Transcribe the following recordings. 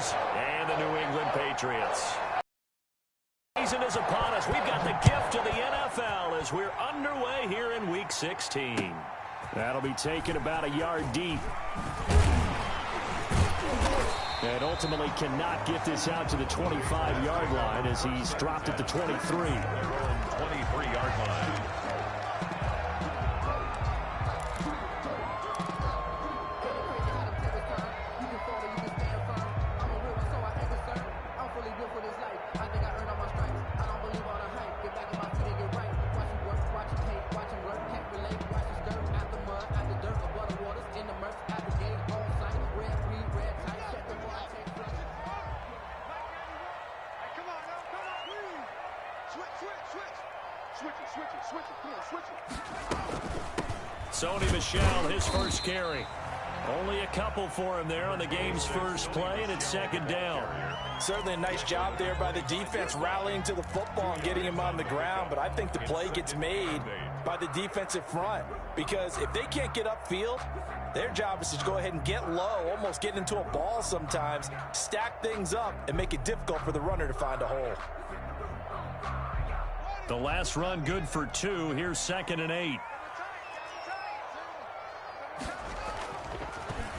Bears and the New England Patriots. Season is upon us. We've got the gift of the NFL as we're underway here in Week 16. That'll be taken about a yard deep. And ultimately cannot get this out to the 25-yard line as he's dropped at the 23. 23-yard line. Sony Michel, his first carry. Only a couple for him there on the game's first play, and it's second down. Certainly a nice job there by the defense rallying to the football and getting him on the ground, but I think the play gets made by the defensive front because if they can't get upfield, their job is to go ahead and get low, almost get into a ball sometimes, stack things up, and make it difficult for the runner to find a hole. The last run good for 2. Here's 2nd and 8.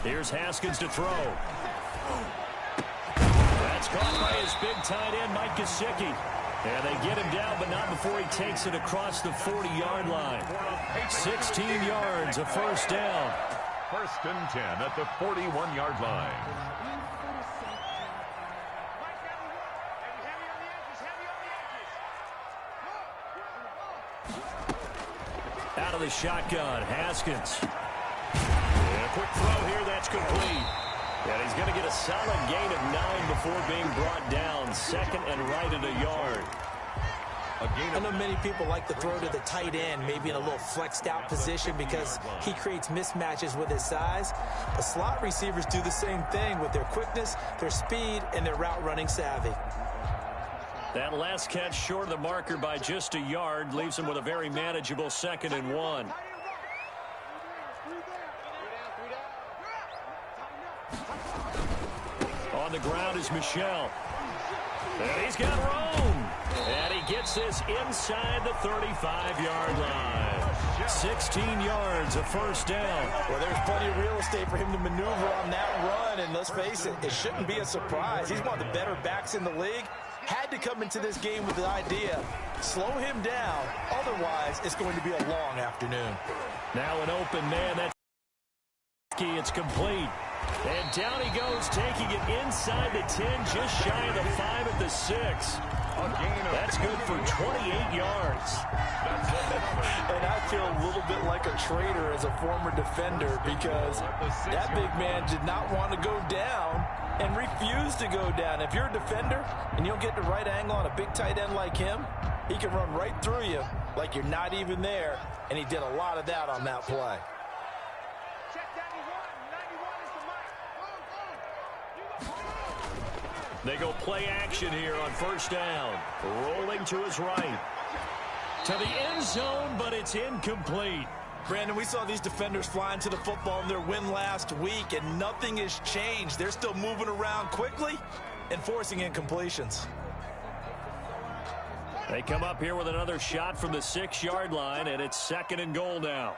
Here's Haskins to throw. That's caught by his big tight end, Mike Gesicki. And they get him down, but not before he takes it across the 40-yard line. 16 yards, a first down. 1st and 10 at the 41-yard line. Out of the shotgun, Haskins. And a quick throw here, that's complete. And he's going to get a solid gain of 9 before being brought down. 2nd and right at a yard. I know many people like to throw to the tight end, maybe in a little flexed out position because he creates mismatches with his size. But slot receivers do the same thing with their quickness, their speed, and their route running savvy. That last catch short of the marker by just a yard leaves him with a very manageable 2nd and 1. On the ground is Michel. And he's got room. And he gets this inside the 35-yard line. 16 yards, a first down. Well, there's plenty of real estate for him to maneuver on that run. And let's face it, it shouldn't be a surprise. He's one of the better backs in the league. Had to come into this game with the idea, slow him down. Otherwise, it's going to be a long afternoon. Now an open man. That's key. It's complete. And down he goes, taking it inside the 10, just shy of the 5 at the 6. That's good for 28 yards. And I feel a little bit like a traitor as a former defender because that big man did not want to go down and refused to go down. If you're a defender and you don't get the right angle on a big tight end like him, he can run right through you like you're not even there, and he did a lot of that on that play. They go play action here on first down. Rolling to his right. To the end zone, but it's incomplete. Brandon, we saw these defenders flying to the football in their win last week, and nothing has changed. They're still moving around quickly and forcing incompletions. They come up here with another shot from the 6-yard line, and it's 2nd and goal now.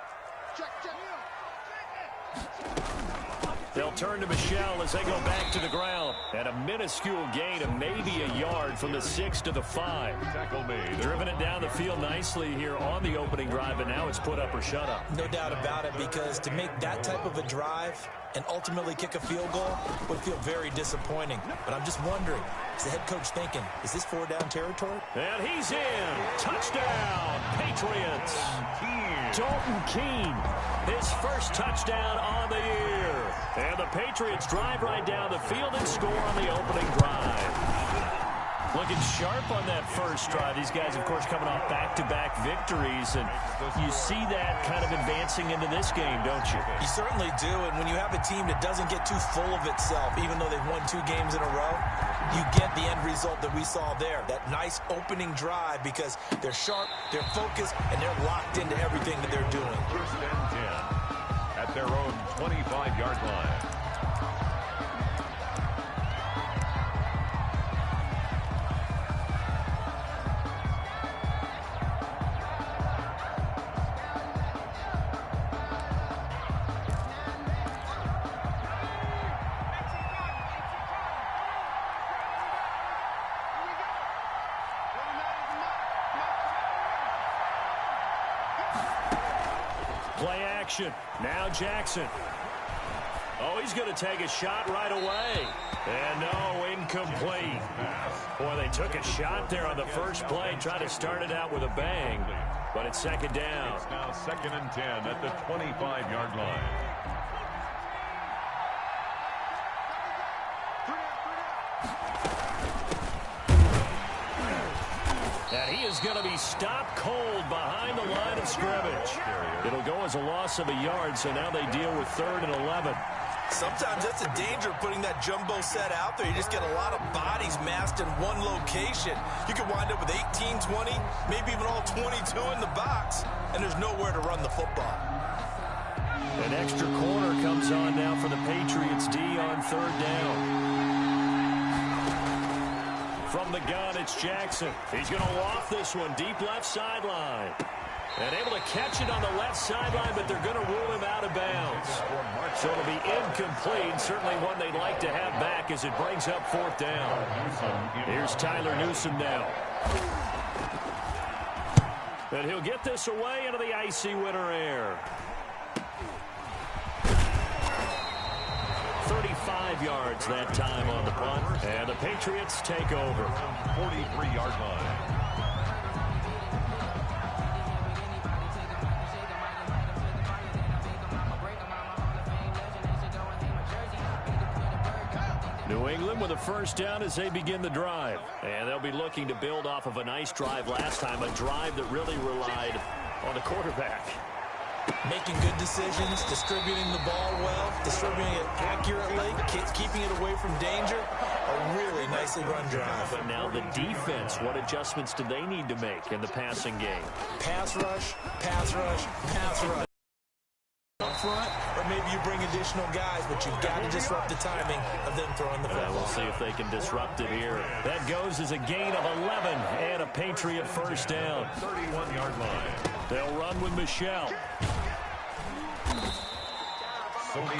They'll turn to Michel as they go back to the ground. And a minuscule gain of maybe a yard from the 6 to the 5. Tackle made. Driven it down the field nicely here on the opening drive, and now it's put up or shut up. No doubt about it, because to make that type of a drive and ultimately kick a field goal would feel very disappointing. But I'm just wondering, is the head coach thinking, is this 4-down territory? And he's in. Touchdown, Patriots. Dalton Keene, his first touchdown on the year. And the Patriots drive right down the field and score on the opening drive. Looking sharp on that first drive. These guys, of course, coming off back-to-back victories, and you see that kind of advancing into this game, don't you? You certainly do, and when you have a team that doesn't get too full of itself, even though they've won 2 games in a row, you get the end result that we saw there, that nice opening drive, because they're sharp, they're focused, and they're locked into everything that they're doing. 1st and 10 at their own 25-yard line. Play action. Now Jackson. Oh, he's going to take a shot right away. And no, incomplete. Boy, they took a shot there on the first play, tried to start it out with a bang, but it's second down. It's now 2nd and 10 at the 25-yard line. And he is going to be stopped cold behind the line of scrimmage. It'll go as a loss of a yard, so now they deal with 3rd and 11. Sometimes that's a danger of putting that jumbo set out there. You just get a lot of bodies massed in one location. You could wind up with 18, 20, maybe even all 22 in the box, and there's nowhere to run the football. An extra corner comes on now for the Patriots D on 3rd down. From the gun, it's Jackson. He's going to loft this one deep left sideline. And able to catch it on the left sideline, but they're going to rule him out of bounds. So it'll be incomplete. Certainly one they'd like to have back as it brings up 4th down. Here's Tyler Newsome now. And he'll get this away into the icy winter air. 35 yards that time on the punt. And the Patriots take over. 43-yard line. New England with a first down as they begin the drive. And they'll be looking to build off of a nice drive last time, a drive that really relied on the quarterback. Making good decisions, distributing the ball well, distributing it accurately, keeping it away from danger. A really nicely run drive. But now the defense, what adjustments do they need to make in the passing game? Pass rush, pass rush, pass rush. Up front, or maybe you bring additional guys, but you've got to disrupt the timing of them throwing the football. We'll see if they can disrupt it here. That goes as a gain of 11 and a Patriot first down. 31-yard line. They'll run with Michelle.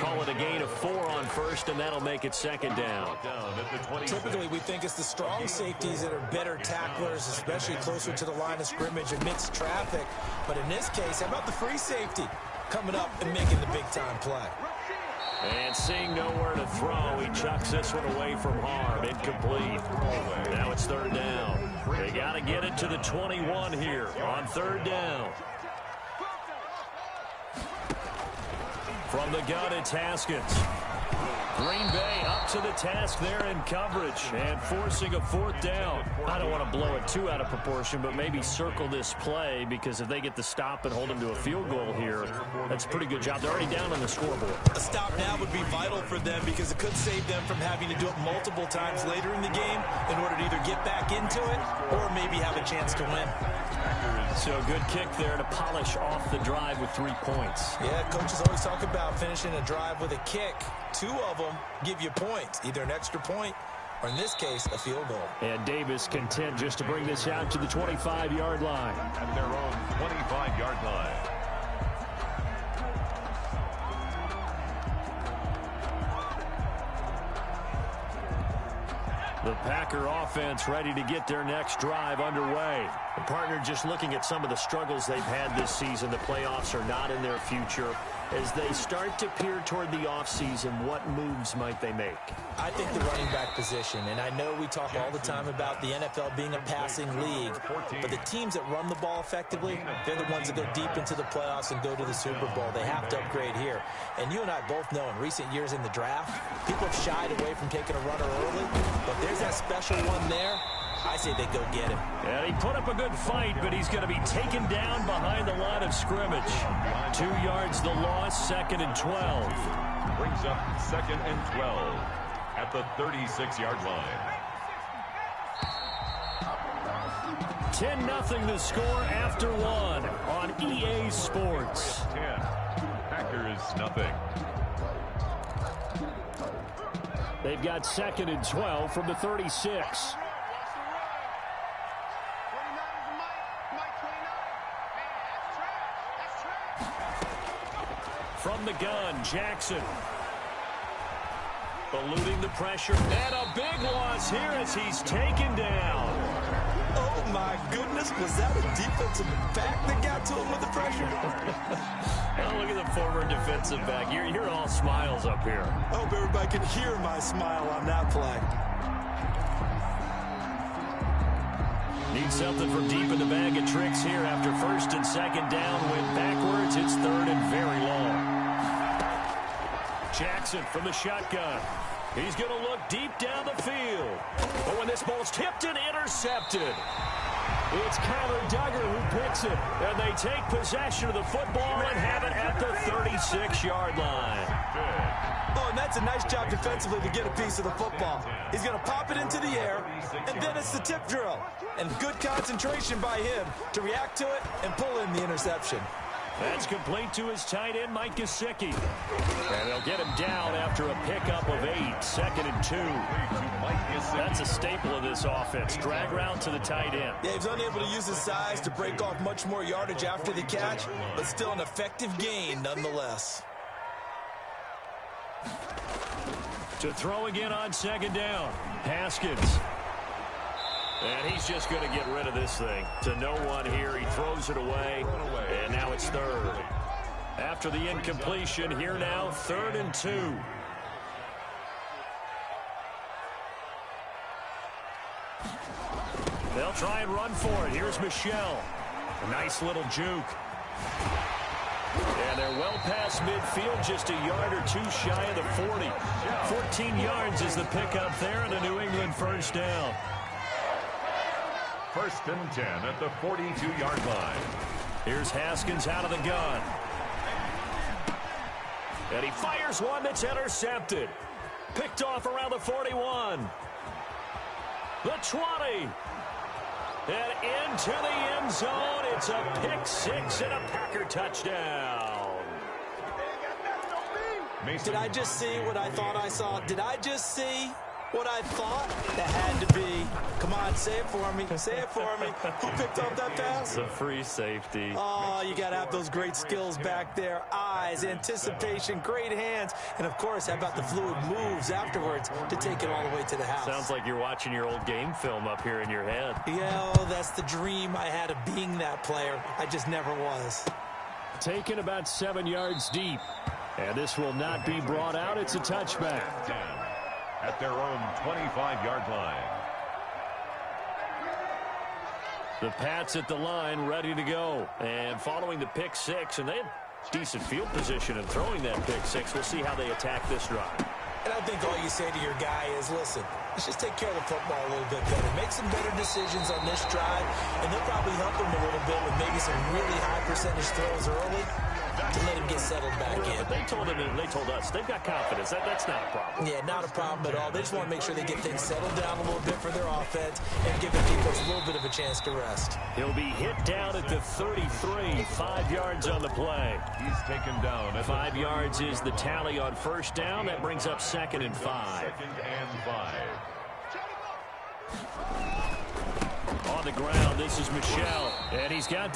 Call it a gain of 4 on first, and that'll make it second down. Typically, we think it's the strong safeties that are better tacklers, especially closer to the line of scrimmage amidst traffic. But in this case, how about the free safety coming up and making the big-time play? And seeing nowhere to throw, he chucks this one away from harm. Incomplete. Now it's 3rd down. They got to get it to the 21 here on 3rd down. From the gun, it's Haskins. Green Bay up to the task there in coverage and forcing a 4th down. I don't want to blow it too out of proportion, but maybe circle this play, because if they get the stop and hold them to a field goal here, that's a pretty good job. They're already down on the scoreboard. A stop now would be vital for them, because it could save them from having to do it multiple times later in the game in order to either get back into it or maybe have a chance to win. So good kick there to polish off the drive with 3 points. Yeah, coaches always talk about finishing a drive with a kick. 2 of them give you points, either an extra point or, in this case, a field goal. And Davis content just to bring this out to the 25-yard line. At their own 25-yard line. The Packer offense ready to get their next drive underway. The partner just looking at some of the struggles they've had this season. The playoffs are not in their future. As they start to peer toward the offseason, what moves might they make? I think the running back position, and I know we talk all the time about the NFL being a passing league, but the teams that run the ball effectively, they're the ones that go deep into the playoffs and go to the Super Bowl. They have to upgrade here. And you and I both know in recent years in the draft, people have shied away from taking a runner early, but there's that special one there. I say they go get him. And he put up a good fight, but he's going to be taken down behind the line of scrimmage. 2 yards the loss, 2nd and 12. Brings up 2nd and 12 at the 36-yard line. 10-0 the score after 1 on EA Sports. 10. Packers nothing. They've got 2nd and 12 from the 36. From the gun, Jackson. Eluding the pressure. And a big loss here as he's taken down. Oh, my goodness. Was that a defensive back that got to him with the pressure? Oh, look at the former defensive back. You're all smiles up here. I hope everybody can hear my smile on that play. Need something from deep in the bag of tricks here after first and second down. Went backwards. It's third and very long. Jackson from the shotgun. He's going to look deep down the field. But when this ball's tipped and intercepted, it's Kyler Duggar who picks it. And they take possession of the football and have it at the 36-yard line. Oh, and that's a nice job defensively to get a piece of the football. He's going to pop it into the air, and then it's the tip drill. And good concentration by him to react to it and pull in the interception. That's complete to his tight end, Mike Gesicki. And they'll get him down after a pickup of 8, 2nd and 2. That's a staple of this offense. Drag route to the tight end. Yeah, he was unable to use his size to break off much more yardage after the catch, but still an effective gain nonetheless. To throw again on 2nd down. Haskins. And he's just going to get rid of this thing. To no one here. He throws it away. And now it's 3rd. After the incompletion, here now, 3rd and 2. They'll try and run for it. Here's Michelle. A nice little juke. And they're well past midfield, just a yard or two shy of the 40. 14 yards is the pickup there, and a New England first down. 1st and 10 at the 42-yard line. Here's Haskins out of the gun. And he fires one that's intercepted. Picked off around the 41. The 20. And into the end zone. It's a pick 6 and a Packer touchdown. Did I just see what I thought I saw? Did I just see what I thought? That had to be. Come on, say it for me. Say it for me. Who picked up that pass? The free safety. Oh, you got to have those great skills back there. Eyes, anticipation, great hands. And, of course, how about the fluid moves afterwards to take it all the way to the house? Sounds like you're watching your old game film up here in your head. Yeah, oh, that's the dream I had of being that player. I just never was. Taken about 7 yards deep. And this will not be brought out. It's a touchback. At their own 25-yard line. The Pats at the line, ready to go. And following the pick 6, and they have decent field position in throwing that pick 6. We'll see how they attack this drive. And I think all you say to your guy is, listen, let's just take care of the football a little bit better. Make some better decisions on this drive, and they'll probably help him a little bit with maybe some really high percentage throws early to let him get settled back in. But they told us they've got confidence. That's not a problem. Yeah, not a problem at all. They just want to make sure they get things settled down a little bit for their offense and give the defense a little bit of a chance to rest. He'll be hit down at the 33, 5 yards on the play. He's taken down. At 5 yards is the tally on first down. That brings up 2nd and 5. 2nd and 5. On the ground, this is Michelle, and he's got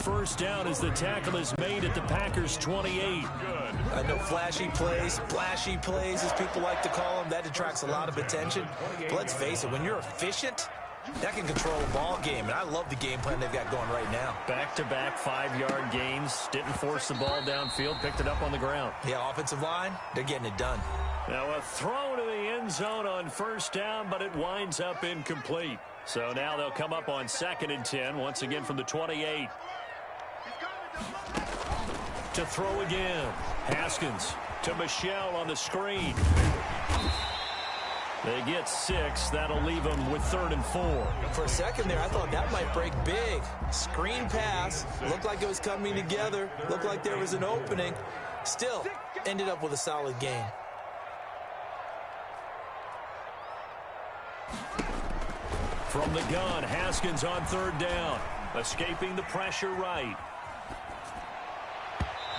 first down as the tackle is made at the Packers' 28. I know flashy plays, splashy plays, as people like to call them, that attracts a lot of attention. But let's face it, when you're efficient, that can control a ball game, and I love the game plan they've got going right now. Back-to-back 5-yard gains, didn't force the ball downfield, picked it up on the ground. Yeah, offensive line, they're getting it done. Now a throw to the end zone on first down, but it winds up incomplete. So now they'll come up on 2nd and 10, once again from the 28. To throw again. Haskins to Michelle on the screen. They get 6. That'll leave them with 3rd and 4. For a second there, I thought that might break big. Screen pass. Looked like it was coming together. Looked like there was an opening. Still, ended up with a solid game. From the gun, Haskins on 3rd down. Escaping the pressure right.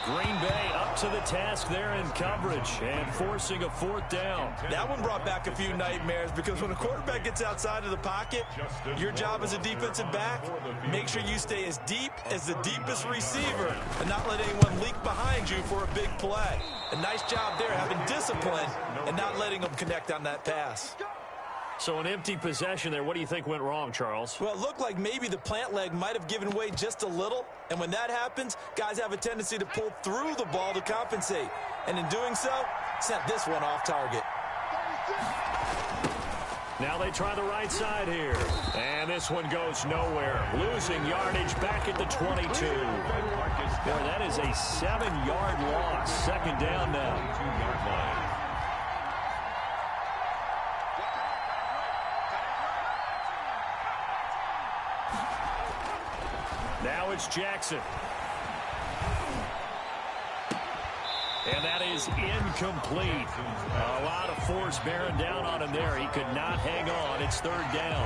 Green Bay up to the task there in coverage and forcing a 4th down. That one brought back a few nightmares because when a quarterback gets outside of the pocket, your job as a defensive back, make sure you stay as deep as the deepest receiver and not let anyone leak behind you for a big play. A nice job there having discipline and not letting them connect on that pass. So an empty possession there. What do you think went wrong, Charles? Well, it looked like maybe the plant leg might have given way just a little. And when that happens, guys have a tendency to pull through the ball to compensate. And in doing so, sent this one off target. Now they try the right side here. And this one goes nowhere. Losing yardage back at the 22. Boy, that is a 7-yard loss. Second down now. 2-yard line. Now it's Jackson. And that is incomplete. A lot of force bearing down on him there. He could not hang on. It's third down.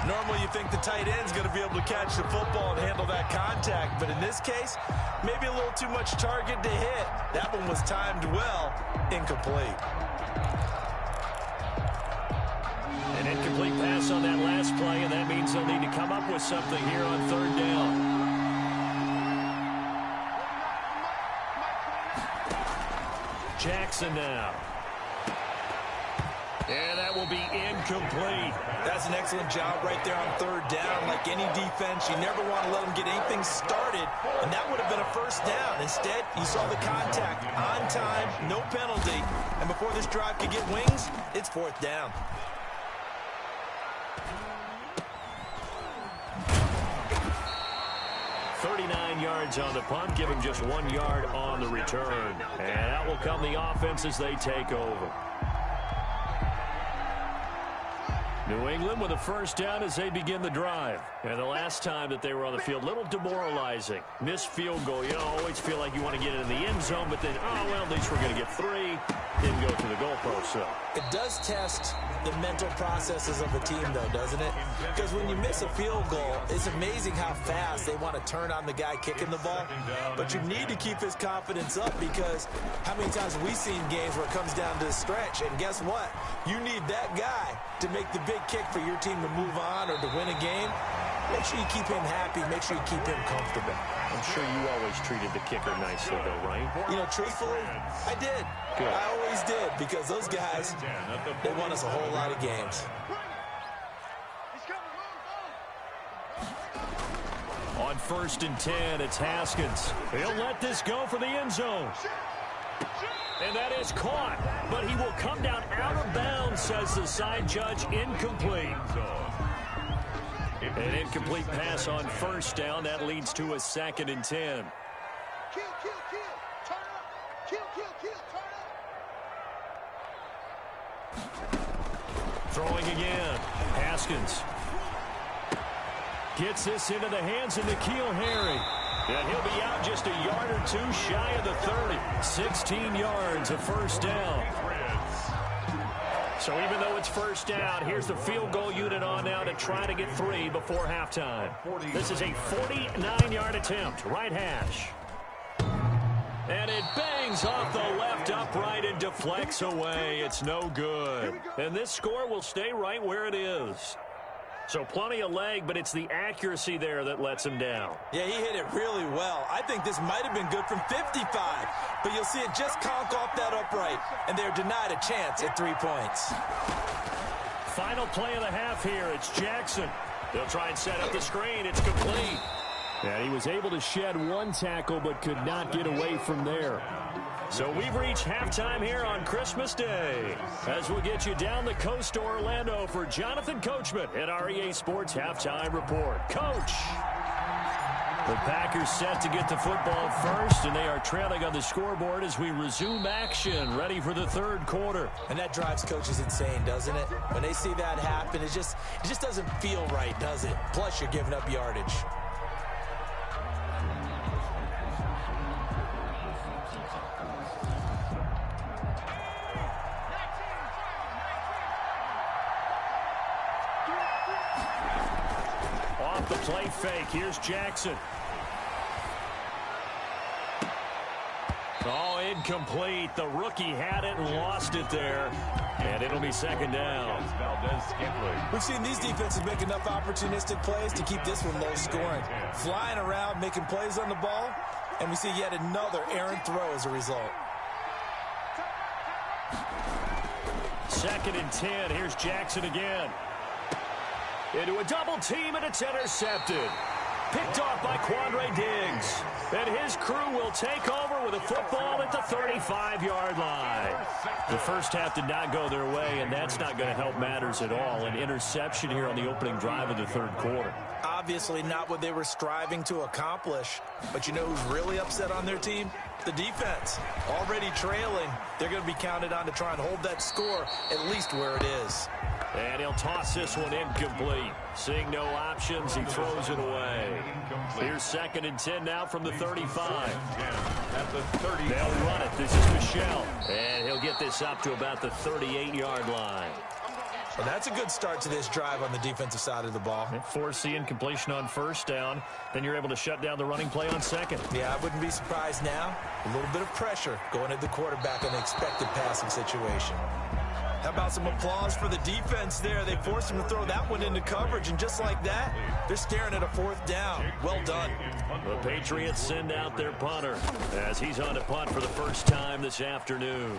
Normally you think the tight end's going to be able to catch the football and handle that contact. But in this case, maybe a little too much target to hit. That one was timed well. Incomplete. An incomplete pass on that last play, and that means they'll need to come up with something here on third down. Jackson now. And that will be incomplete. That's an excellent job right there on third down. Like any defense, you never want to let them get anything started, and that would have been a first down. Instead, you saw the contact on time, no penalty, and before this drive could get wings, it's fourth down. Yards on the punt, give him just 1 yard on the return. And that will come the offense as they take over. New England with a first down as they begin the drive. And the last time that they were on the field, a little demoralizing. Missed field goal. You always feel like you want to get it in the end zone, but then, oh, well, at least we're going to get 3. Didn't go to the goalpost, so. It does test the mental processes of the team, though, doesn't it? Because when you miss a field goal, it's amazing how fast they want to turn on the guy kicking the ball. But you need to keep his confidence up, because how many times have we seen games where it comes down to the stretch, and guess what? You need that guy to make the big kick for your team to move on or to win a game. Make sure you keep him happy. Make sure you keep him comfortable. I'm sure you always treated the kicker nicely, though, right? You know, truthfully, I did. Good. I always did, because those guys, they won us a whole lot of games. On 1st and 10, it's Haskins. He'll let this go for the end zone. And that is caught, but he will come down out of bounds, says the side judge. Incomplete. An incomplete pass on first down. That leads to a 2nd and 10. Throwing again. Haskins gets this into the hands of N'Keal Harry. And he'll be out just a yard or 2 shy of the 30. 16 yards, a first down. So even though it's first down, here's the field goal unit on now to try to get 3 before halftime. This is a 49-yard attempt, right hash. And it bangs off the left upright and deflects away. It's no good. And this score will stay right where it is. So plenty of leg, but it's the accuracy there that lets him down. Yeah, he hit it really well. I think this might have been good from 55, but you'll see it just conk off that upright, and they're denied a chance at 3 points. Final play of the half here. It's Jackson. They'll try and set up the screen. It's complete. Yeah, he was able to shed 1 tackle, but could not get away from there. So we've reached halftime here on Christmas Day, as we'll get you down the coast to Orlando for Jonathan Coachman at our EA Sports Halftime Report. Coach! The Packers set to get the football first, and they are trailing on the scoreboard as we resume action, ready for the 3rd quarter. And that drives coaches insane, doesn't it? When they see that happen, it just doesn't feel right, does it? Plus, you're giving up yardage. Off the play fake, here's Jackson. Oh, incomplete. The rookie had it and lost it there. And it'll be 2nd down. We've seen these defenses make enough opportunistic plays to keep this one low scoring. Flying around, making plays on the ball, and we see yet another errant throw as a result. 2nd and 10. Here's Jackson again. Into a double team, and it's intercepted. Picked off by Quandre Diggs. And his crew will take over with a football at the 35-yard line. The first half did not go their way, and that's not going to help matters at all. An interception here on the opening drive of the third quarter. Obviously not what they were striving to accomplish. But you know who's really upset on their team? The defense. Already trailing. They're going to be counted on to try and hold that score at least where it is. And he'll toss this one incomplete. Seeing no options, he throws it away. Here's 2nd and 10 now from the 35. At the 30. They'll run it. This is Michelle. And he'll get this up to about the 38-yard line. Well, that's a good start to this drive on the defensive side of the ball. Force the incompletion on first down. Then you're able to shut down the running play on second. Yeah, I wouldn't be surprised now. A little bit of pressure going at the quarterback in an expected passing situation. How about some applause for the defense there? They forced him to throw that one into coverage, and just like that, they're staring at a 4th down. Well done. The Patriots send out their punter as he's on to punt for the first time this afternoon.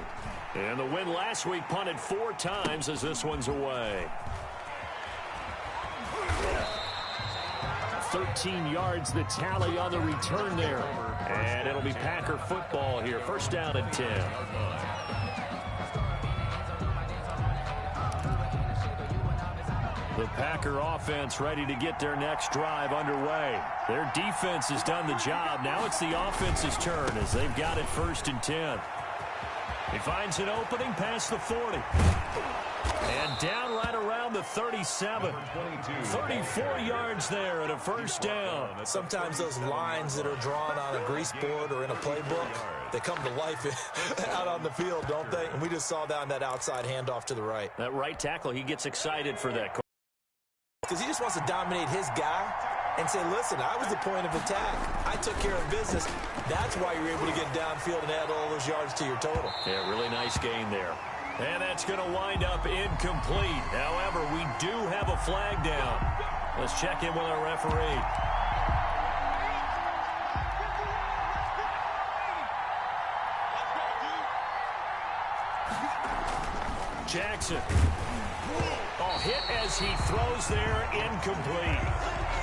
And the win last week punted 4 times as this one's away. 13 yards the tally on the return there. And it'll be Packer football here. First down and 10. The Packer offense ready to get their next drive underway. Their defense has done the job. Now it's the offense's turn as they've got it 1st and 10. He finds an opening past the 40. And down right around the 37. 34 yards there and a first down. Sometimes those lines that are drawn on a grease board or in a playbook, they come to life out on the field, don't they? And we just saw that on that outside handoff to the right. That right tackle, he gets excited for that. Because he just wants to dominate his guy and say, listen, I was the point of attack. I took care of business. That's why you're able to get downfield and add all those yards to your total. Yeah, really nice gain there. And that's going to wind up incomplete. However, we do have a flag down. Let's check in with our referee. Jackson. Oh, hit as he throws there, incomplete.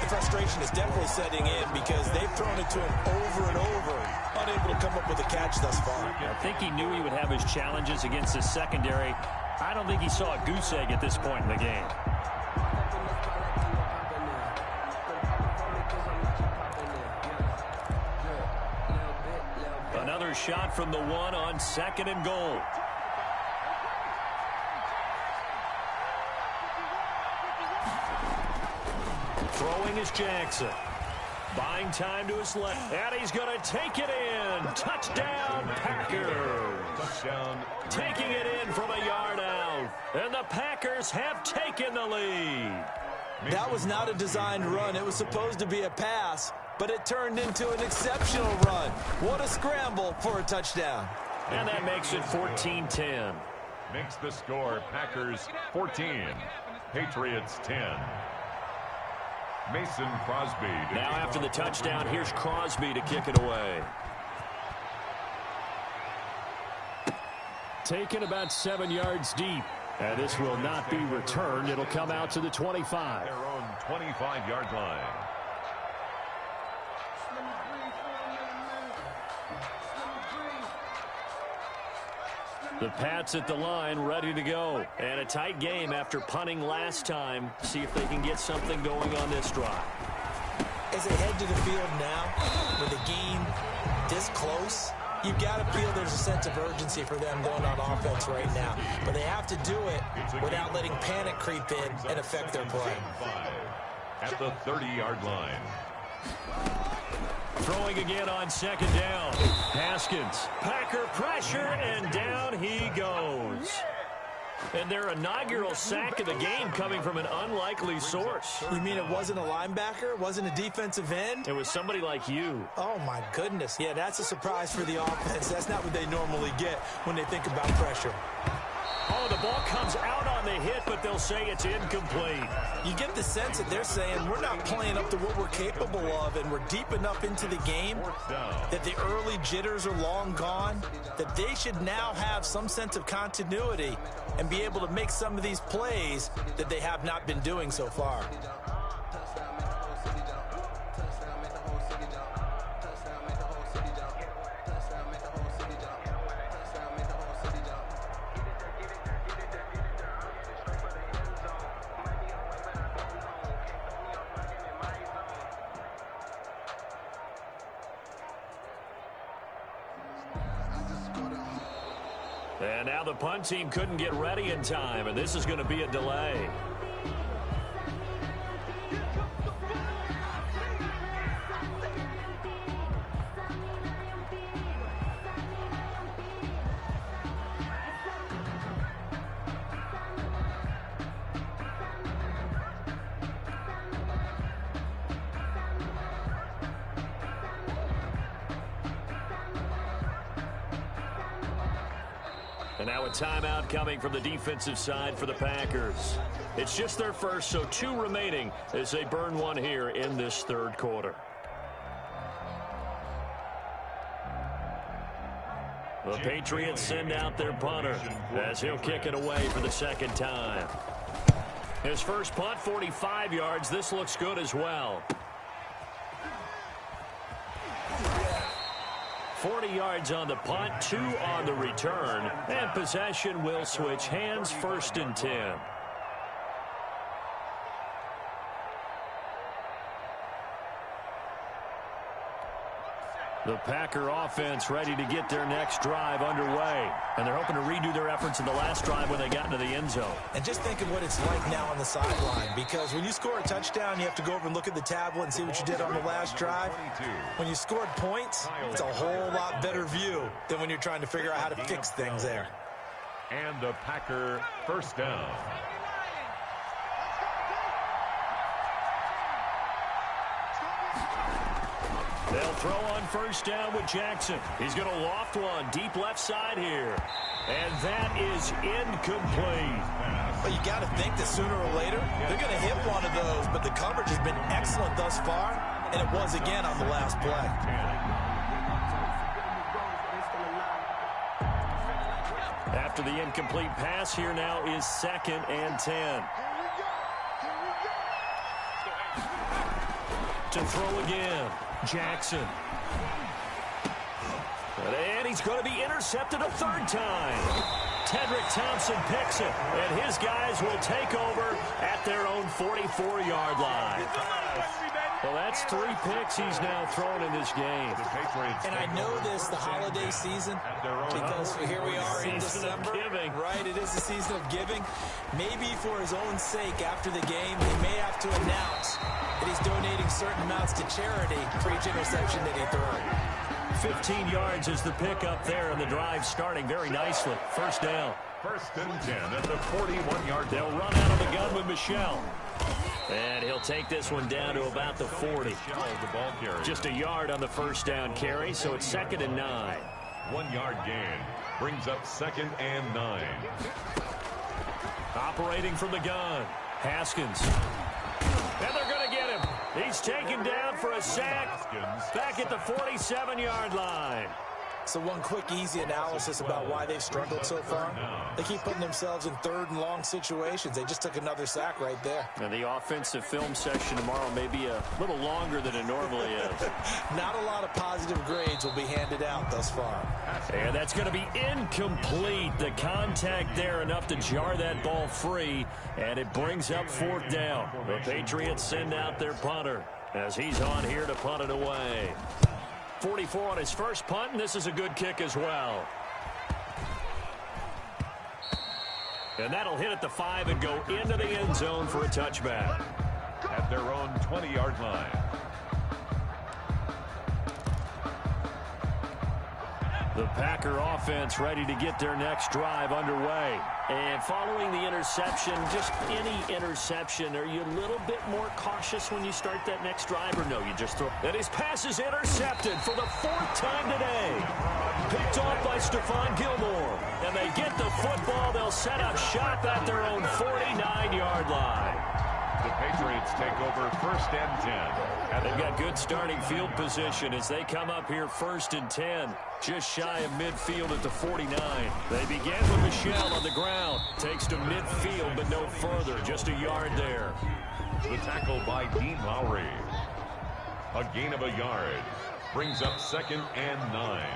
The frustration is definitely setting in because they've thrown it to him over and over, unable to come up with a catch thus far. I think he knew he would have his challenges against his secondary. I don't think he saw a goose egg at this point in the game. Another shot from the 1 on 2nd and goal. Throwing is Jackson. Buying time to his left. And he's going to take it in. Touchdown, Packers. Touchdown. Taking it in from a yard out. And the Packers have taken the lead. That was not a designed run. It was supposed to be a pass, but it turned into an exceptional run. What a scramble for a touchdown. And that makes it 14-10. Makes the score Packers 14, Patriots 10. Mason Crosby. Now after the touchdown, here's Crosby to kick it away. Taken about 7 yards deep. And this will not be returned. It'll come out to the 25. Their own 25-yard line. The Pats at the line, ready to go. And a tight game after punting last time. See if they can get something going on this drive. As they head to the field now, with the game this close, you've got to feel there's a sense of urgency for them going on offense right now. But they have to do it without letting panic creep in and affect their play. At the 30-yard line. Throwing again on 2nd down. Haskins. Packer pressure, and down he goes. And their inaugural sack of the game coming from an unlikely source. You mean it wasn't a linebacker? It wasn't a defensive end? It was somebody like you. Oh, my goodness. Yeah, that's a surprise for the offense. That's not what they normally get when they think about pressure. Oh, the ball comes out on on the hit, but they'll say it's incomplete. You get the sense that they're saying we're not playing up to what we're capable of, and we're deep enough into the game that the early jitters are long gone, that they should now have some sense of continuity and be able to make some of these plays that they have not been doing so far. And now the punt team couldn't get ready in time, and this is going to be a delay. And now a timeout coming from the defensive side for the Packers. It's just their first, so 2 remaining as they burn one here in this third quarter. The Patriots send out their punter as he'll kick it away for the second time. His first punt, 45 yards. This looks good as well. 40 yards on the punt, 2 on the return, and possession will switch hands, 1st and 10. The Packer offense ready to get their next drive underway. And they're hoping to redo their efforts in the last drive when they got into the end zone. And just think of what it's like now on the sideline, because when you score a touchdown, you have to go over and look at the tablet and see what you did on the last drive. When you scored points, it's a whole lot better view than when you're trying to figure out how to fix things there. And a Packer first down. They'll throw on first down with Jackson. He's going to loft one deep left side here. And that is incomplete. Well, you got to think that sooner or later they're going to hit one of those, but the coverage has been excellent thus far, and it was again on the last play. After the incomplete pass, here now is 2nd and 10. To throw again, Jackson. And he's going to be intercepted a 3rd time. Tedrick Thompson picks it, and his guys will take over at their own 44-yard line. Well, that's 3 picks he's now thrown in this game. And I know this, the holiday season, because here we are in December. Right, it is the season of giving. Maybe for his own sake, after the game, he may have to announce that he's donating certain amounts to charity for each interception that he threw. 15 yards is the pickup there, and the drive starting very nicely. First down. 1st and 10 at the 41-yard. They'll run out of the gun with Michel. And he'll take this one down to about the 40. Just a yard on the first down carry, so it's 2nd and 9. 1-yard gain brings up 2nd and 9. Operating from the gun, Haskins. And they're going to get him. He's taken down for a sack back at the 47-yard line. So one quick, easy analysis about why they've struggled so far. They keep putting themselves in 3rd and long situations. They just took another sack right there. And the offensive film session tomorrow may be a little longer than it normally is. Not a lot of positive grades will be handed out thus far. And that's going to be incomplete. The contact there enough to jar that ball free, and it brings up 4th down. The Patriots send out their punter as he's on here to punt it away. 44 on his first punt, and this is a good kick as well. And that'll hit at the 5 and go into the end zone for a touchback. At their own 20-yard line. The Packer offense ready to get their next drive underway. And following the interception, just any interception, are you a little bit more cautious when you start that next drive, or no, you just throw? And his pass is intercepted for the 4th time today. Picked off by Stephon Gilmore. And they get the football. They'll set up shop at their own 49-yard line. The Patriots take over 1st and 10. They've got good starting field position as they come up here 1st and 10. Just shy of midfield at the 49. They begin with Michelle on the ground. Takes to midfield, but no further. Just a yard there. The tackle by Dean Lowry. A gain of a yard. Brings up 2nd and 9.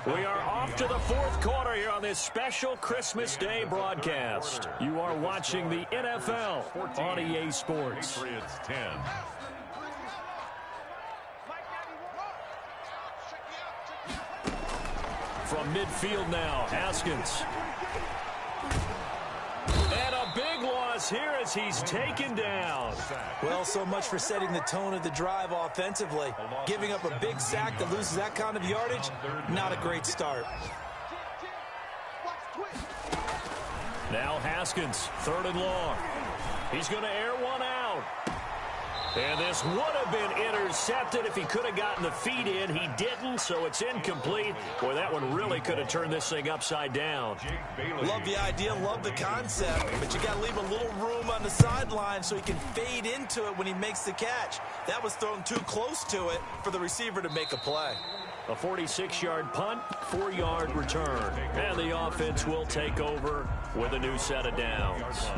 We are off to the 4th quarter here on this special Christmas Day broadcast. You are watching the NFL on EA Sports. Patriots 10. From midfield now, Haskins. And a big loss here as he's taken down. Well, so much for setting the tone of the drive offensively. Giving up a big sack that loses that kind of yardage, not a great start. Now Haskins, 3rd and long. He's going to air one out. And this would have been intercepted if he could have gotten the feet in. He didn't, so it's incomplete. Boy, that one really could have turned this thing upside down. Love the idea, love the concept, but you got to leave a little room on the sideline so he can fade into it when he makes the catch. That was thrown too close to it for the receiver to make a play. A 46-yard punt, 4-yard return. And the offense will take over with a new set of downs.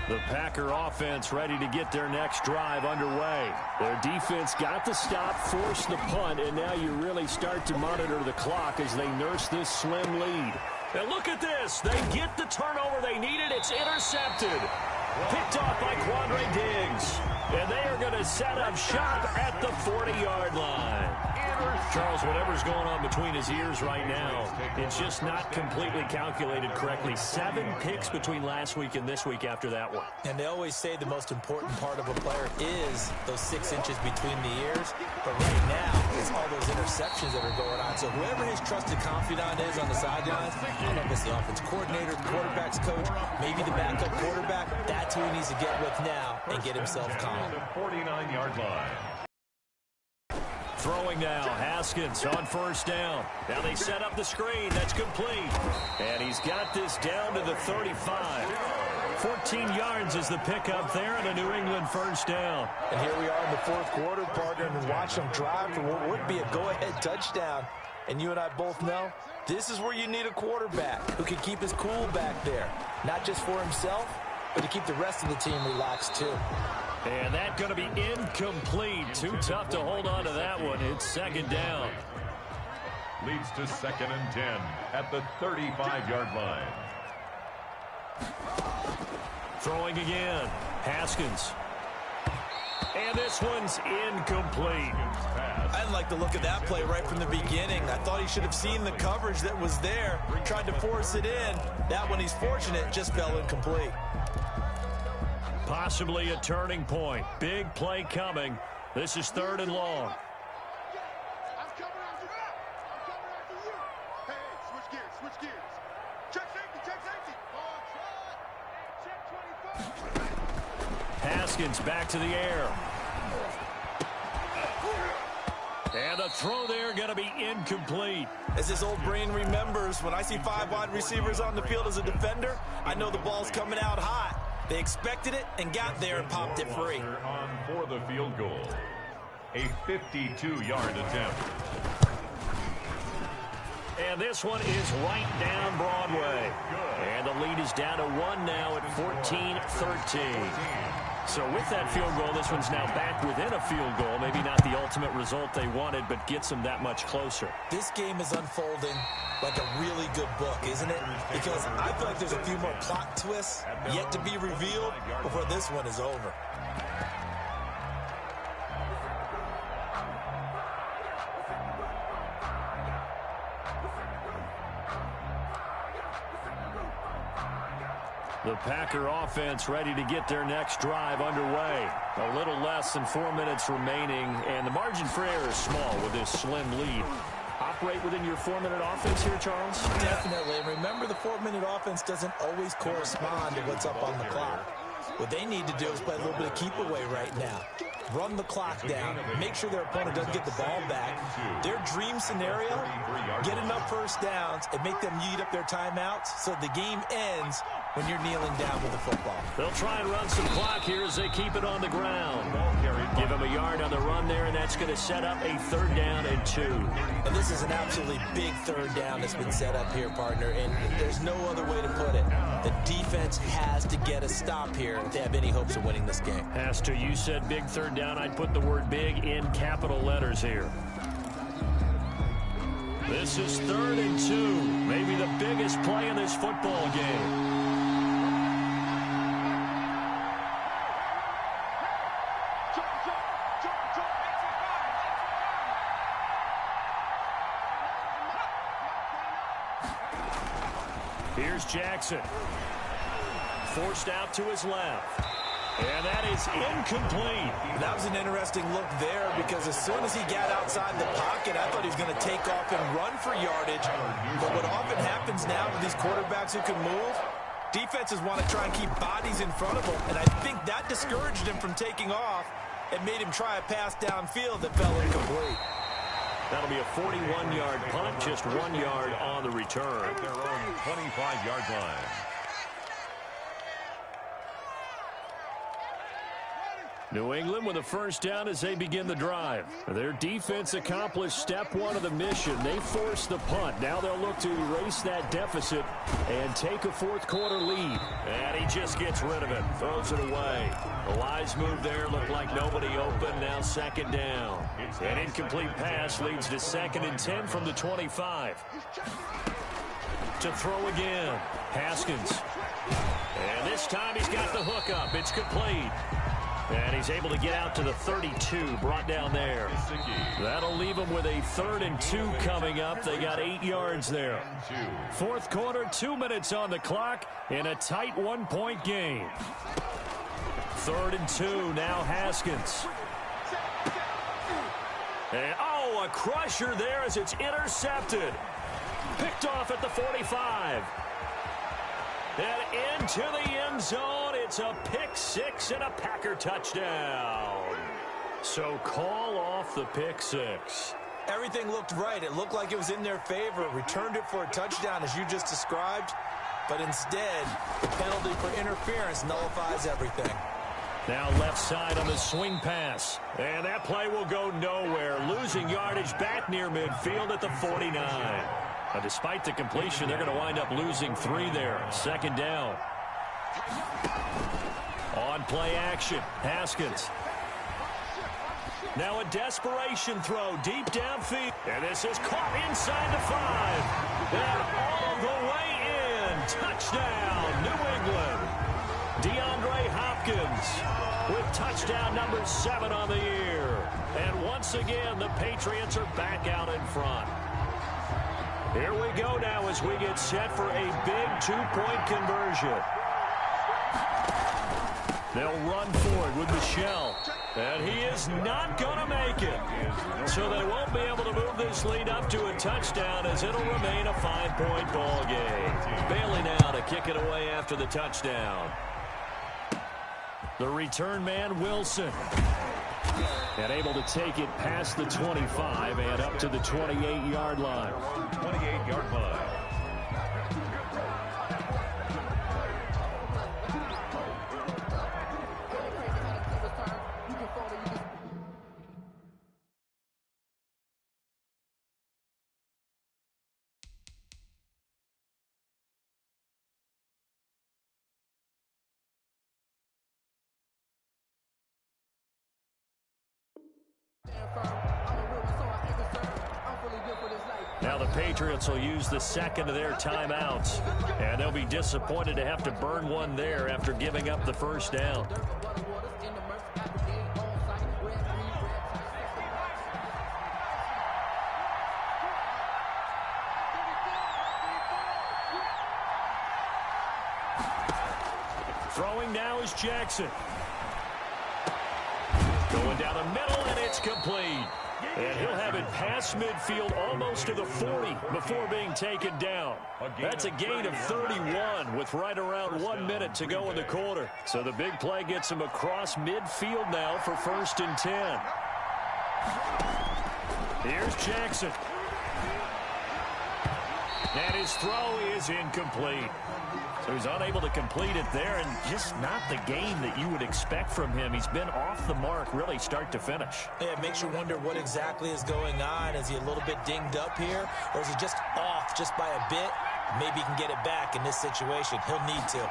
The Packer offense ready to get their next drive underway. Their defense got the stop, forced the punt, and now you really start to monitor the clock as they nurse this slim lead. And look at this. They get the turnover they needed. It's intercepted. Picked off by Quandre Diggs. And they are going to set up shop at the 40-yard line. Charles, whatever's going on between his ears right now, it's just not completely calculated correctly. 7 picks between last week and this week after that one. And they always say the most important part of a player is those 6 inches between the ears. But right now, it's all those interceptions that are going on. So whoever his trusted confidant is on the sidelines, I don't know if it's the offense coordinator, quarterback's coach, maybe the backup quarterback, that's who he needs to get with now and get himself calm. 49-yard line. Throwing now, Haskins on 1st down. Now they set up the screen. That's complete. And he's got this down to the 35. 14 yards is the pickup there and a New England 1st down. And here we are in the 4th quarter, partner, and watch them drive for what would be a go-ahead touchdown. And you and I both know this is where you need a quarterback who can keep his cool back there. Not just for himself, but to keep the rest of the team relaxed too. And that's going to be incomplete. Too tough to hold on to that one. It's 2nd down. Leads to 2nd and 10 at the 35-yard line. Throwing again. Haskins. And this one's incomplete. I didn't like the look of that play right from the beginning. I thought he should have seen the coverage that was there. Tried to force it in. That one, he's fortunate, just fell incomplete. Possibly a turning point. Big play coming. This is 3rd and long. Haskins back to the air. And the throw there going to be incomplete. As his old brain remembers, when I see 5 wide receivers on the field as a defender, I know the ball's coming out hot. They expected it and got there and popped it free. On for the field goal. A 52-yard attempt. And this one is right down Broadway. And the lead is down to 1 now at 14-13. So with that field goal, this one's now back within a field goal. Maybe not the ultimate result they wanted, but gets them that much closer. This game is unfolding like a really good book, isn't it? Because I feel like there's a few more plot twists yet to be revealed before this one is over. The Packer offense ready to get their next drive underway. A little less than 4 minutes remaining, and the margin for error is small with this slim lead. Operate within your 4-minute offense here, Charles? Definitely. Remember, the 4-minute offense doesn't always correspond to what's up on the clock. What they need to do is play a little bit of keep away right now. run the clock down, make sure their opponent doesn't get the ball back. Their dream scenario, get enough first downs and make them eat up their timeouts so the game ends when you're kneeling down with the football. They'll try and run some clock here as they keep it on the ground. Give him a yard on the run there, and that's going to set up a 3rd down and 2. And this is an absolutely big 3rd down that's been set up here, partner, and there's no other way to put it. The defense has to get a stop here if they have any hopes of winning this game. Has to. You said big 3rd down. I'd put the word big in capital letters here. This is 3rd and 2. Maybe the biggest play in this football game. Here's Jackson. Forced out to his left. And that is incomplete. That was an interesting look there because as soon as he got outside the pocket, I thought he was going to take off and run for yardage. But what often happens now with these quarterbacks who can move, defenses want to try and keep bodies in front of them. And I think that discouraged him from taking off and made him try a pass downfield that fell incomplete. That'll be a 41-yard punt, just 1 yard on the return. At their own 25-yard line. New England with a 1st down as they begin the drive. Their defense accomplished step 1 of the mission. They forced the punt. Now they'll look to erase that deficit and take a 4th quarter lead. And he just gets rid of it. Throws it away. The wise move there. Looked like nobody open. Now 2nd down. An incomplete pass leads to 2nd and 10 from the 25. To throw again. Haskins. And this time he's got the hook up. It's complete. And he's able to get out to the 32, brought down there. That'll leave him with a 3rd and 2 coming up. They got 8 yards there. 4th quarter, 2 minutes on the clock in a tight 1-point game. 3rd and 2, now Haskins. And, oh, a crusher there as it's intercepted. Picked off at the 45. And into the end zone, it's a pick 6 and a Packer touchdown. So call off the pick 6. Everything looked right. It looked like it was in their favor. Returned it for a touchdown, as you just described. But instead, the penalty for interference nullifies everything. Now left side on the swing pass. And that play will go nowhere. Losing yardage back near midfield at the 49. Now, despite the completion, they're going to wind up losing 3 there. 2nd down. On play action, Haskins. Now a desperation throw deep downfield. And this is caught inside the 5. And all the way in. Touchdown, New England. DeAndre Hopkins with touchdown number 7 on the year. And once again, the Patriots are back out in front. Here we go now as we get set for a big 2-point conversion. They'll run for it with Michel. And he is not going to make it. So they won't be able to move this lead up to a touchdown as it'll remain a 5-point ball game. Bailey now to kick it away after the touchdown. The return man, Wilson. And able to take it past the 25 and up to the 28-yard line. 28-yard line. Now the Patriots will use the 2nd of their timeouts. And they'll be disappointed to have to burn one there after giving up the 1st down. Throwing now is Jackson. Going down the middle, and it's complete. And he'll have it past midfield almost to the 40 before being taken down. That's a gain of 31 with right around 1 minute to go in the quarter. So the big play gets him across midfield now for 1st and 10. Here's Jackson. And his throw is incomplete. So he's unable to complete it there, and just not the game that you would expect from him. He's been off the mark really start to finish. Yeah, it makes you wonder what exactly is going on. Is he a little bit dinged up here, or is he just off just by a bit? Maybe he can get it back in this situation. He'll need to.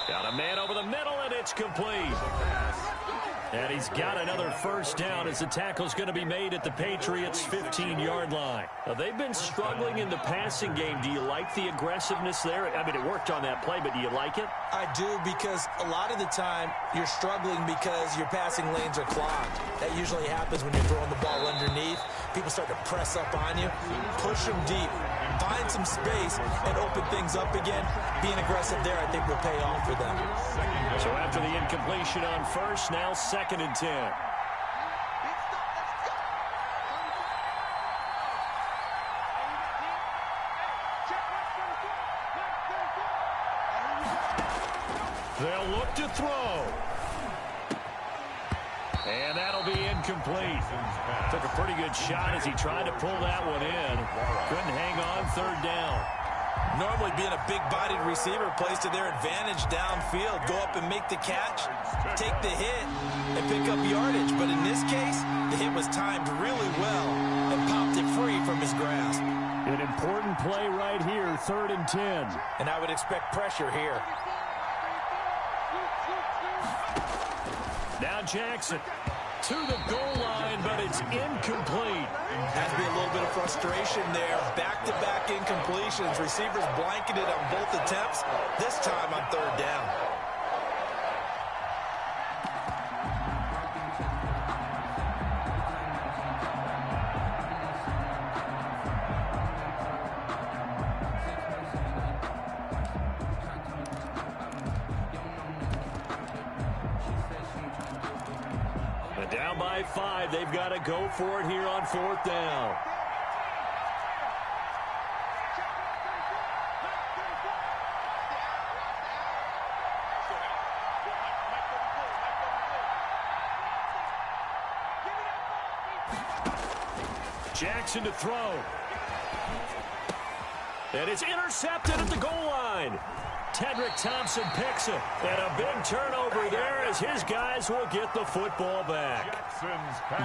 Got a man over the middle, and it's complete. And he's got another 1st down as the tackle's going to be made at the Patriots' 15-yard line. Now, they've been struggling in the passing game. Do you like the aggressiveness there? I mean, it worked on that play, but do you like it? I do, because a lot of the time you're struggling because your passing lanes are clogged. That usually happens when you're throwing the ball underneath. People start to press up on you. Push them deep. Find some space and open things up again. Being aggressive there, I think, will pay off for them. So after the incompletion on 1st, now 2nd and 10. They'll look to throw. And that'll be incomplete. Took a pretty good shot as he tried to pull that one in. Couldn't hang on 3rd down. Normally being a big-bodied receiver plays to their advantage downfield. Go up and make the catch, take the hit, and pick up yardage. But in this case, the hit was timed really well and popped it free from his grasp. An important play right here, 3rd and 10. And I would expect pressure here. Now Jackson to the goal line, but it's incomplete. Has to be a little bit of frustration there. Back-to-back incompletions. Receivers blanketed on both attempts, this time on 3rd down. Down by 5. They've got to go for it here on 4th down. Jackson to throw. And it's intercepted at the goal line. Tedrick Thompson picks it. And a big turnover there as his guys will get the football back.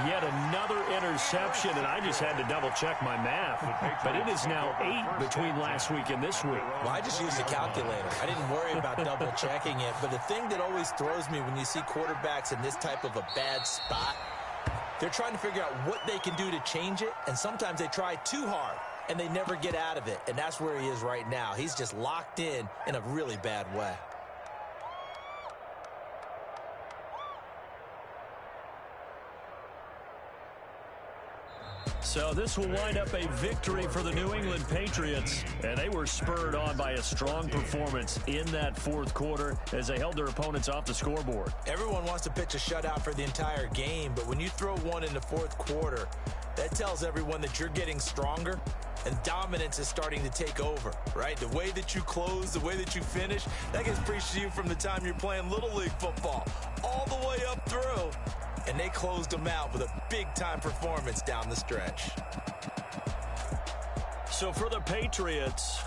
Yet another interception, and I just had to double-check my math. But it is now 8 between last week and this week. Well, I just used a calculator. I didn't worry about double-checking it. But the thing that always throws me when you see quarterbacks in this type of a bad spot, they're trying to figure out what they can do to change it, and sometimes they try too hard, and they never get out of it. And that's where he is right now. He's just locked in a really bad way. So this will wind up a victory for the New England Patriots, and they were spurred on by a strong performance in that 4th quarter as they held their opponents off the scoreboard. Everyone wants to pitch a shutout for the entire game, but when you throw one in the 4th quarter, that tells everyone that you're getting stronger and dominance is starting to take over, right? The way that you close, the way that you finish, that gets preached to you from the time you're playing Little League football all the way up through. And they closed them out with a big-time performance down the stretch. So for the Patriots,